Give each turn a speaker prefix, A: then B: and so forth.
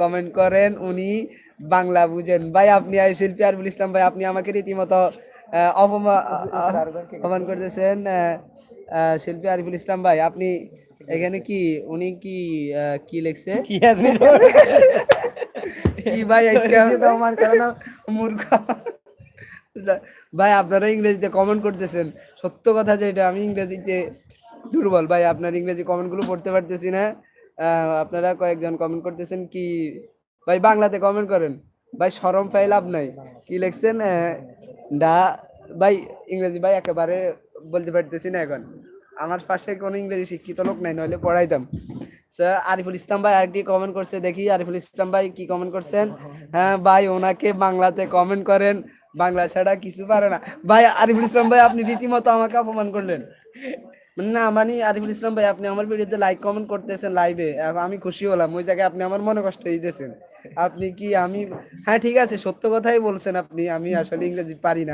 A: Comment করেন উনি বাংলা বুঝেন। ভাই আপনি শিল্পী আরিফুল ইসলাম ভাই, আপনি আমাকে রীতিমতো অপমান করতেছেন। শিল্পী আরিফুল ইসলাম ভাই, আপনি এখানে কি উনি কি কি লিখছে
B: কি আছে
A: কি ভাই আজকে অপমান করে না মূর্খ। ভাই আপনারা ইংরেজিতে কমেন্ট করতেছেন, সত্য কথা যেটা আমি ইংরেজিতে দুর্বল ভাই, আপনার ইংরেজি কমেন্ট গুলো পড়তে পারতেছি না। আপনারা কয়েকজন কমেন্ট করতেছেন কি ভাই বাংলাতে কমেন্ট করেন ভাই, শরম পাই লাভ নাই। কি লিখছেন ডা ভাই, ইংরেজি ভাই একেবারে বলতে পারতেছি না এখন, আমার পাশে কোনো ইংরেজি শিক্ষিত লোক নাই, নইলে পড়াইতাম। আরিফুল ইসলাম ভাই আরেকটি কমেন্ট করছে, দেখি আরিফুল ইসলাম ভাই কি কমেন্ট করছেন। হ্যাঁ ভাই ওনাকে বাংলাতে কমেন্ট করেন, বাংলা ছাড়া কিছু পারে না। ভাই আরিফুল ইসলাম ভাই আপনি রীতিমতো আমাকে অপমান করলেন। না মানে আরিফুল ইসলাম ভাই আপনি আমার ভিডিওতে লাইক কমেন্ট করতেছেন লাইভে, আমি খুশি হলাম, ওই জায়গায় আপনি আমার মনে কষ্ট দিতেছেন। আপনি কি আমি হ্যাঁ ঠিক আছে সত্য কথাই বলছেন আপনি, আমি আসলে ইংরেজি পারি না।